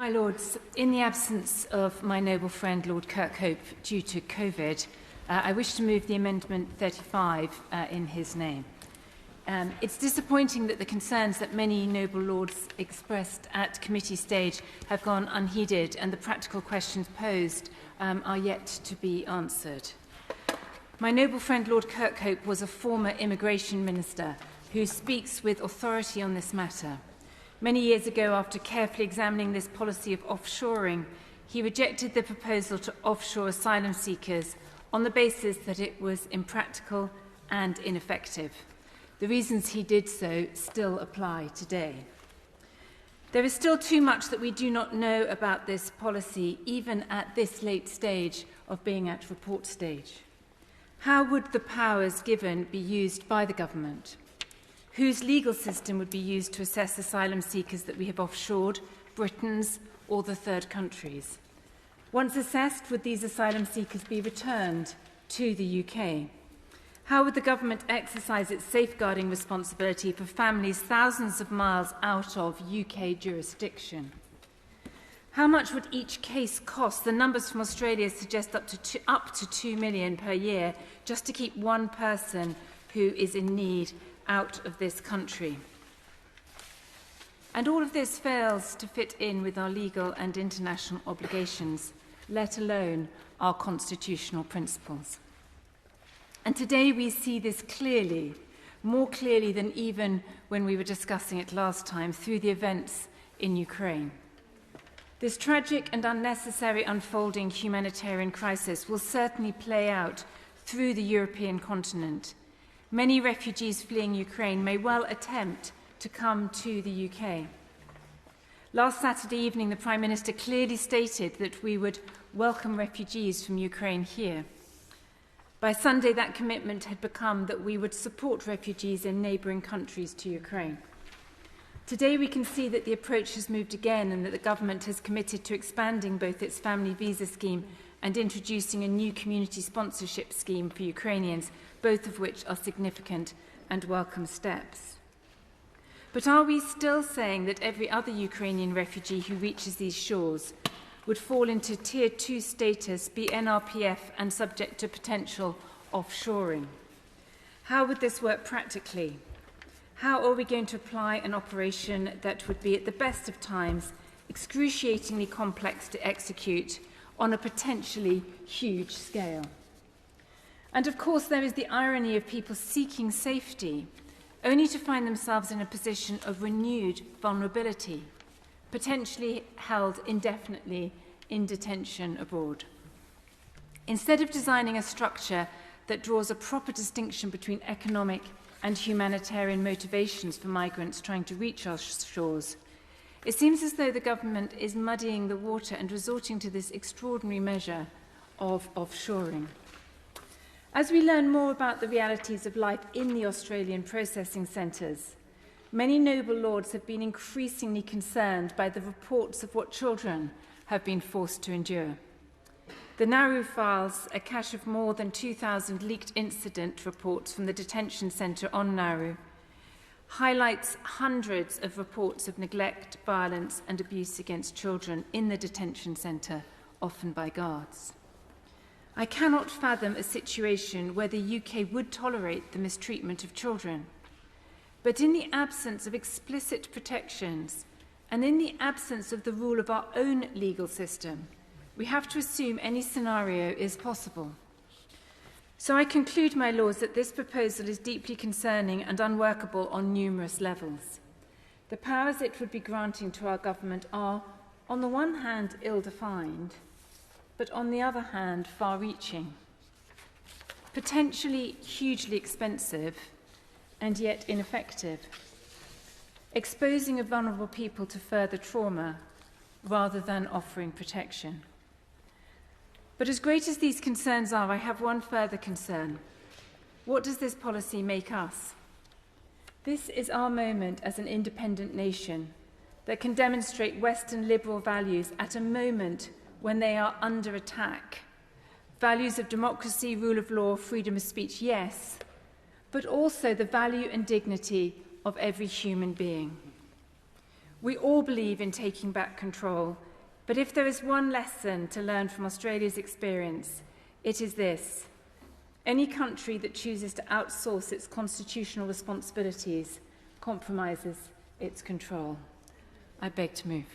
My Lords, in the absence of my noble friend Lord Kirkhope due to COVID, I wish to move the Amendment 35 in his name. It's disappointing that the concerns that many noble lords expressed at committee stage have gone unheeded and the practical questions posed are yet to be answered. My noble friend Lord Kirkhope was a former immigration minister who speaks with authority on this matter. Many years ago, after carefully examining this policy of offshoring, he rejected the proposal to offshore asylum seekers on the basis that it was impractical and ineffective. The reasons he did so still apply today. There is still too much that we do not know about this policy, even at this late stage of being at report stage. How would the powers given be used by the government? Whose legal system would be used to assess asylum seekers that we have offshored, Britain's or the third countries? Once assessed, would these asylum seekers be returned to the UK? How would the government exercise its safeguarding responsibility for families thousands of miles out of UK jurisdiction? How much would each case cost? The numbers from Australia suggest up to 2 million per year just to keep one person who is in need out of this country. And all of this fails to fit in with our legal and international obligations, let alone our constitutional principles. And today we see this clearly, more clearly than even when we were discussing it last time, through the events in Ukraine. This tragic and unnecessary unfolding humanitarian crisis will certainly play out through the European continent. Many refugees fleeing Ukraine may well attempt to come to the UK. Last Saturday evening, the Prime Minister clearly stated that we would welcome refugees from Ukraine here. By Sunday, that commitment had become that we would support refugees in neighbouring countries to Ukraine. Today, we can see that the approach has moved again and that the government has committed to expanding both its family visa scheme and introducing a new community sponsorship scheme for Ukrainians, both of which are significant and welcome steps. But are we still saying that every other Ukrainian refugee who reaches these shores would fall into Tier 2 status, be NRPF and subject to potential offshoring? How would this work practically? How are we going to apply an operation that would be, at the best of times, excruciatingly complex to execute on a potentially huge scale? And of course, there is the irony of people seeking safety, only to find themselves in a position of renewed vulnerability, potentially held indefinitely in detention abroad. Instead of designing a structure that draws a proper distinction between economic and humanitarian motivations for migrants trying to reach our shores, it seems as though the government is muddying the water and resorting to this extraordinary measure of offshoring. As we learn more about the realities of life in the Australian processing centres, many noble lords have been increasingly concerned by the reports of what children have been forced to endure. The Nauru files, a cache of more than 2,000 leaked incident reports from the detention centre on Nauru, highlights hundreds of reports of neglect, violence and abuse against children in the detention centre, often by guards. I cannot fathom a situation where the UK would tolerate the mistreatment of children. But in the absence of explicit protections and in the absence of the rule of our own legal system, we have to assume any scenario is possible. So I conclude, my Lords, that this proposal is deeply concerning and unworkable on numerous levels. The powers it would be granting to our government are, on the one hand, ill-defined, but on the other hand, far-reaching, potentially hugely expensive, and yet ineffective, exposing a vulnerable people to further trauma rather than offering protection. But as great as these concerns are, I have one further concern. What does this policy make us? This is our moment as an independent nation that can demonstrate Western liberal values at a moment when they are under attack. Values of democracy, rule of law, freedom of speech, yes, but also the value and dignity of every human being. We all believe in taking back control But if there is one lesson to learn from Australia's experience, it is this: any country that chooses to outsource its constitutional responsibilities compromises its control. I beg to move.